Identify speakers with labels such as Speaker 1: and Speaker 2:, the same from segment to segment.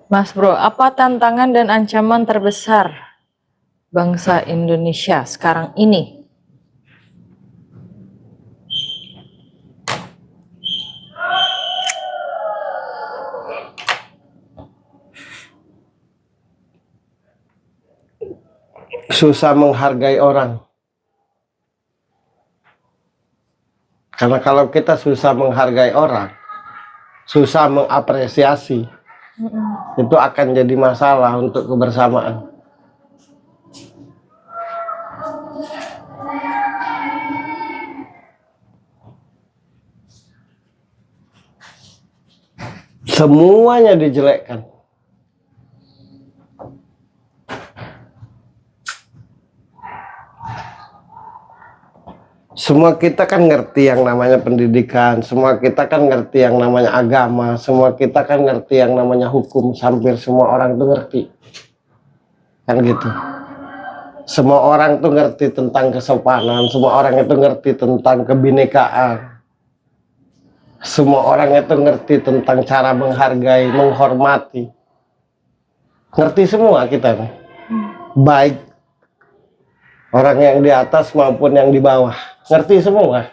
Speaker 1: Mas Bro, apa tantangan dan ancaman terbesar bangsa Indonesia sekarang ini?
Speaker 2: Susah menghargai orang. Karena kalau kita susah menghargai orang, susah mengapresiasi, itu akan jadi masalah untuk kebersamaan. Semuanya dijelekkan. Semua kita kan ngerti yang namanya pendidikan, semua kita kan ngerti yang namanya agama, semua kita kan ngerti yang namanya hukum, hampir semua orang tuh ngerti. Kan gitu. Semua orang tuh ngerti tentang kesopanan, semua orang itu ngerti tentang kebinekaan. Semua orang itu ngerti tentang cara menghargai, menghormati. Ngerti semua kita kan. Baik orang yang di atas maupun yang di bawah. Ngerti semua.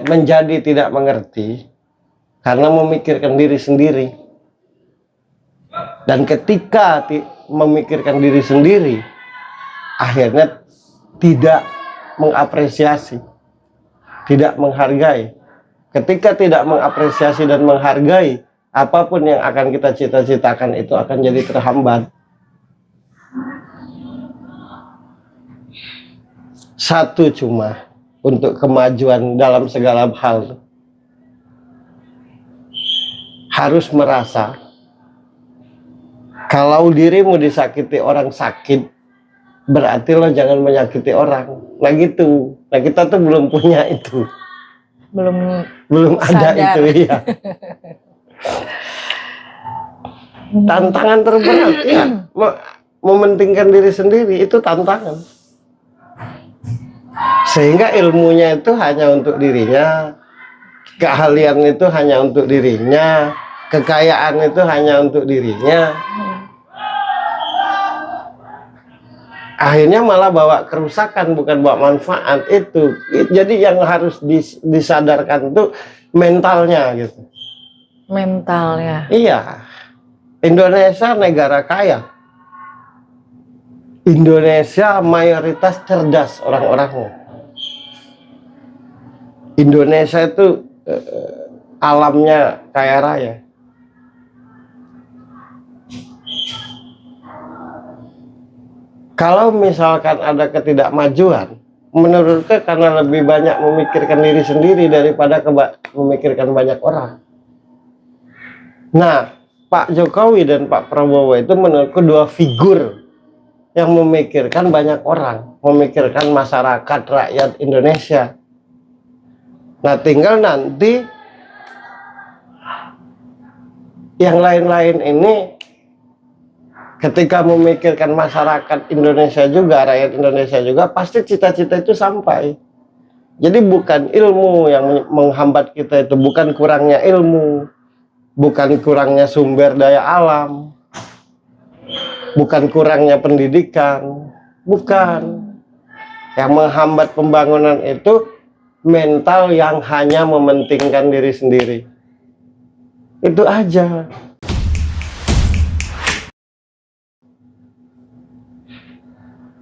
Speaker 2: Menjadi tidak mengerti karena memikirkan diri sendiri. Dan ketika memikirkan diri sendiri, akhirnya tidak mengapresiasi, tidak menghargai. Ketika tidak mengapresiasi dan menghargai, apapun yang akan kita cita-citakan itu akan jadi terhambat. Satu cuma untuk kemajuan dalam segala hal, harus merasa kalau dirimu disakiti orang sakit, berarti lo jangan menyakiti orang. Nah gitu. Nah kita tuh belum punya itu. Belum ada itu ya. Tantangan terberat ya. Mementingkan diri sendiri itu tantangan. Sehingga ilmunya itu hanya untuk dirinya, keahlian itu hanya untuk dirinya, kekayaan itu hanya untuk dirinya. Akhirnya malah bawa kerusakan, bukan bawa manfaat itu. Jadi yang harus disadarkan itu mentalnya gitu.
Speaker 1: Mentalnya.
Speaker 2: Iya. Indonesia negara kaya. Indonesia mayoritas cerdas orang-orangnya. Indonesia itu alamnya kaya raya. Kalau misalkan ada ketidakmajuan, menurutku karena lebih banyak memikirkan diri sendiri daripada memikirkan banyak orang. Nah, Pak Jokowi dan Pak Prabowo itu menurutku dua figur yang memikirkan banyak orang, memikirkan masyarakat, rakyat Indonesia. Nah, tinggal nanti yang lain-lain ini ketika memikirkan masyarakat Indonesia juga, rakyat Indonesia juga, pasti cita-cita itu sampai. Jadi bukan ilmu yang menghambat kita itu, bukan kurangnya ilmu, bukan kurangnya sumber daya alam, bukan kurangnya pendidikan, bukan. Yang menghambat pembangunan itu mental yang hanya mementingkan diri sendiri. Itu aja.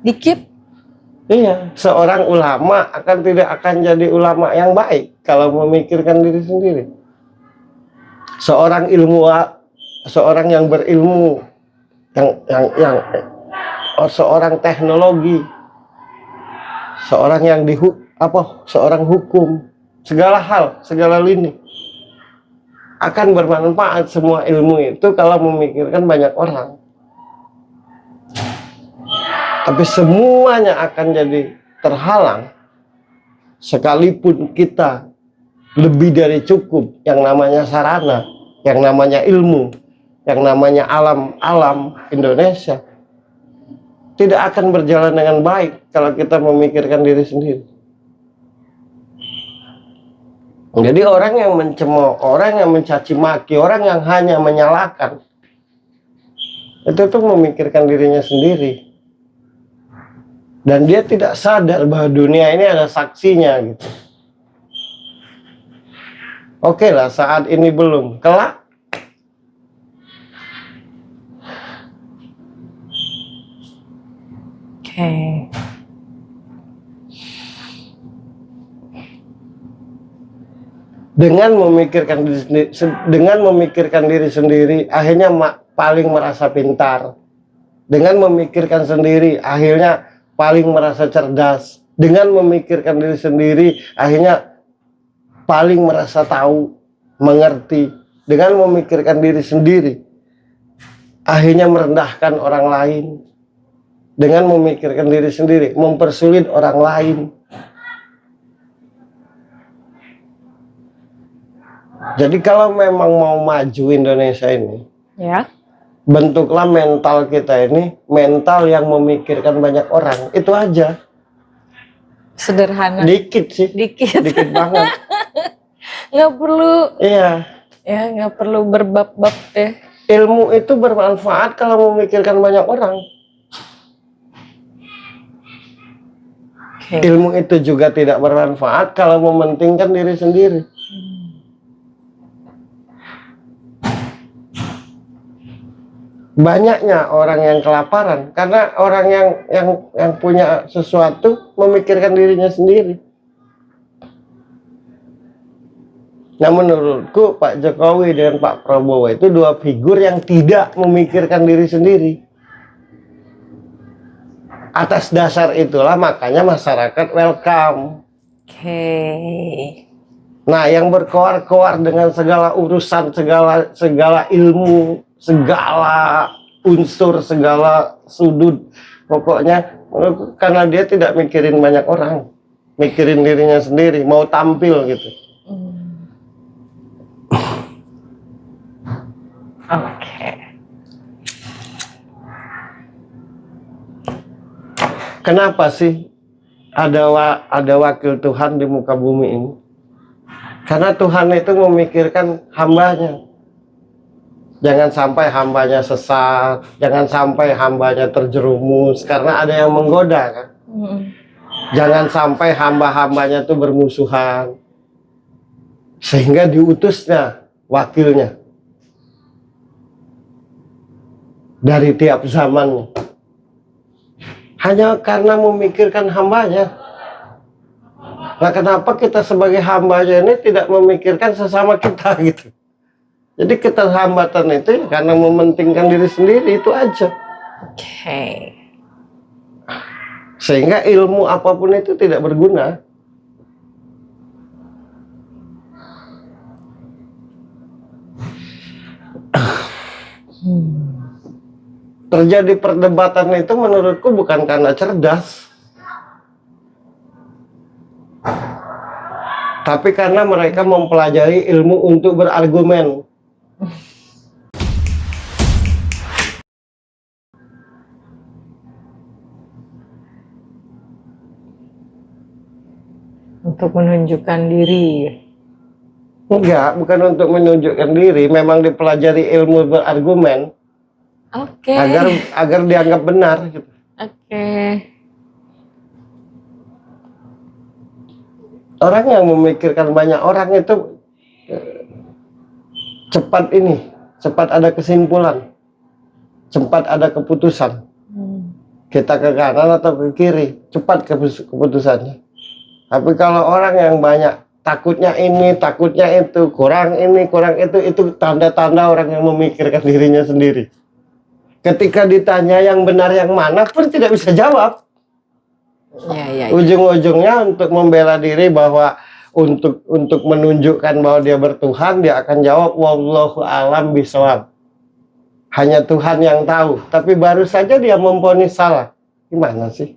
Speaker 1: Dikit.
Speaker 2: Iya, seorang ulama tidak akan jadi ulama yang baik kalau memikirkan diri sendiri. Seorang ilmuwan, seorang yang berilmu, seorang teknologi, seorang yang seorang hukum, segala hal, segala lini akan bermanfaat semua ilmu itu kalau memikirkan banyak orang. Tapi semuanya akan jadi terhalang sekalipun kita lebih dari cukup yang namanya sarana, yang namanya ilmu, yang namanya alam Indonesia tidak akan berjalan dengan baik kalau kita memikirkan diri sendiri. Jadi orang yang mencemooh, orang yang mencaci maki, orang yang hanya menyalahkan, itu tuh memikirkan dirinya sendiri. Dan dia tidak sadar bahwa dunia ini ada saksinya gitu. Oke lah, saat ini belum, kelak.
Speaker 1: Oke.
Speaker 2: Dengan memikirkan diri sendiri, akhirnya paling merasa pintar. Dengan memikirkan sendiri, akhirnya paling merasa cerdas. Dengan memikirkan diri sendiri, akhirnya paling merasa tahu, mengerti. Dengan memikirkan diri sendiri, akhirnya merendahkan orang lain. Dengan memikirkan diri sendiri, mempersulit orang lain. Jadi kalau memang mau maju Indonesia ini,
Speaker 1: Ya.
Speaker 2: bentuklah mental kita ini, mental yang memikirkan banyak orang. Itu aja.
Speaker 1: Sederhana.
Speaker 2: Dikit sih.
Speaker 1: Dikit.
Speaker 2: Dikit banget.
Speaker 1: Nggak perlu.
Speaker 2: Iya.
Speaker 1: Ya, nggak perlu berbab-bab deh.
Speaker 2: Ilmu itu bermanfaat kalau memikirkan banyak orang.
Speaker 1: Oke.
Speaker 2: Ilmu itu juga tidak bermanfaat kalau mementingkan diri sendiri. Banyaknya orang yang kelaparan karena orang yang punya sesuatu memikirkan dirinya sendiri. Nah, menurutku Pak Jokowi dan Pak Prabowo itu dua figur yang tidak memikirkan diri sendiri. Atas dasar itulah makanya masyarakat welcome.
Speaker 1: Oke.
Speaker 2: Nah, yang berkoar-koar dengan segala urusan, segala ilmu, segala unsur, segala sudut, pokoknya karena dia tidak mikirin banyak orang, mikirin dirinya sendiri, mau tampil gitu.
Speaker 1: Oke.
Speaker 2: Kenapa sih ada wakil Tuhan di muka bumi ini? Karena Tuhan itu memikirkan hambanya. Jangan sampai hambanya sesat, jangan sampai hambanya terjerumus karena ada yang menggoda kan. Jangan sampai hamba-hambanya itu bermusuhan. Sehingga diutusnya wakilnya dari tiap zamannya. Hanya karena memikirkan hambanya. Nah, kenapa kita sebagai hambanya ini tidak memikirkan sesama kita gitu? Jadi keterlambatan itu ya karena mementingkan diri sendiri, itu aja.
Speaker 1: Oke.
Speaker 2: Sehingga ilmu apapun itu tidak berguna. Terjadi perdebatan itu menurutku bukan karena cerdas, tapi karena mereka mempelajari ilmu untuk berargumen.
Speaker 1: Untuk menunjukkan diri.
Speaker 2: Enggak, bukan untuk menunjukkan diri, memang dipelajari ilmu berargumen.
Speaker 1: Oke.
Speaker 2: Agar dianggap benar gitu.
Speaker 1: Oke.
Speaker 2: Orang yang memikirkan banyak orang itu cepat ada kesimpulan, cepat ada keputusan. Kita ke kanan atau ke kiri, cepat keputusannya. Tapi kalau orang yang banyak, takutnya ini, takutnya itu, kurang ini, kurang itu tanda-tanda orang yang memikirkan dirinya sendiri. Ketika ditanya yang benar yang mana pun tidak bisa jawab.
Speaker 1: Ya.
Speaker 2: Ujung-ujungnya untuk membela diri bahwa untuk menunjukkan bahwa dia bertuhan, dia akan jawab wallahu alam bishawab. Hanya Tuhan yang tahu. Tapi baru saja dia memvonis salah. Gimana sih?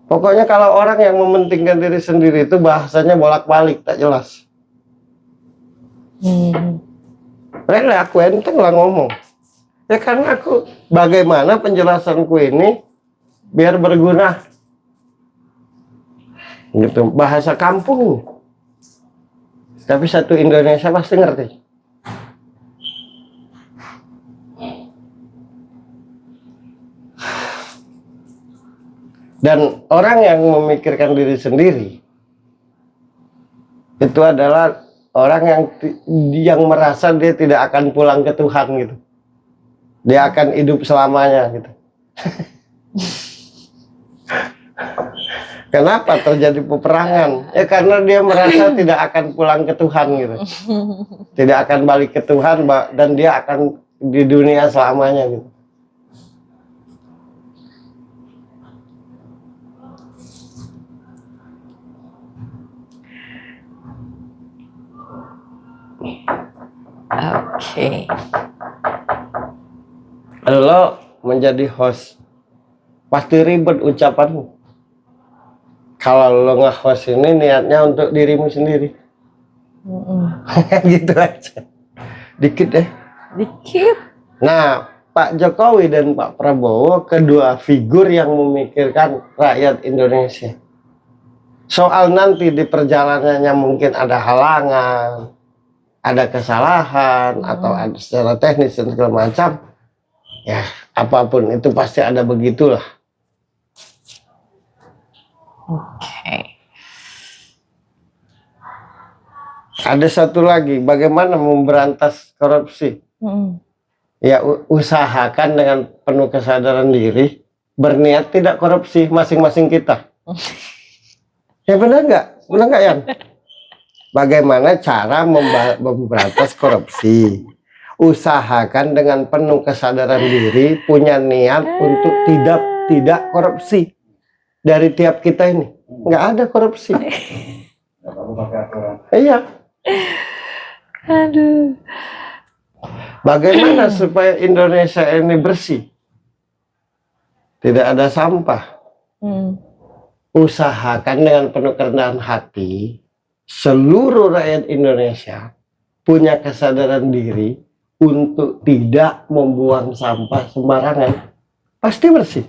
Speaker 2: Pokoknya kalau orang yang mementingkan diri sendiri itu bahasanya bolak-balik, tak jelas. Aku enteng lah ngomong. Ya karena aku, bagaimana penjelasanku ini biar berguna. Gitu, bahasa kampung. Tapi satu Indonesia pasti ngerti. Dan orang yang memikirkan diri sendiri itu adalah orang yang merasa dia tidak akan pulang ke Tuhan gitu. Dia akan hidup selamanya gitu. Kenapa terjadi peperangan? Ya karena dia merasa tidak akan pulang ke Tuhan gitu. Tidak akan balik ke Tuhan dan dia akan di dunia selamanya gitu.
Speaker 1: Oke.
Speaker 2: Lo menjadi host pasti ribet ucapanmu. Kalau lo nge-host ini niatnya untuk dirimu sendiri. Gitu aja. Dikit deh.
Speaker 1: Dikit.
Speaker 2: Nah, Pak Jokowi dan Pak Prabowo kedua figur yang memikirkan rakyat Indonesia. Soal nanti di perjalanannya mungkin ada halangan, ada kesalahan, atau ada secara teknis dan segala macam. Ya, apapun itu pasti ada begitulah.
Speaker 1: Oke.
Speaker 2: Ada satu lagi, bagaimana memberantas korupsi? Ya, usahakan dengan penuh kesadaran diri, berniat tidak korupsi masing-masing kita. Ya benar nggak? Benar nggak, Yan? Bagaimana cara memberantas korupsi? Usahakan dengan penuh kesadaran diri, punya niat untuk tidak korupsi. Dari tiap kita ini nggak ada korupsi. Iya.
Speaker 1: Aduh.
Speaker 2: Bagaimana supaya Indonesia ini bersih? Tidak ada sampah. Usahakan dengan penuh kerendahan hati, seluruh rakyat Indonesia punya kesadaran diri untuk tidak membuang sampah sembarangan. Pasti bersih.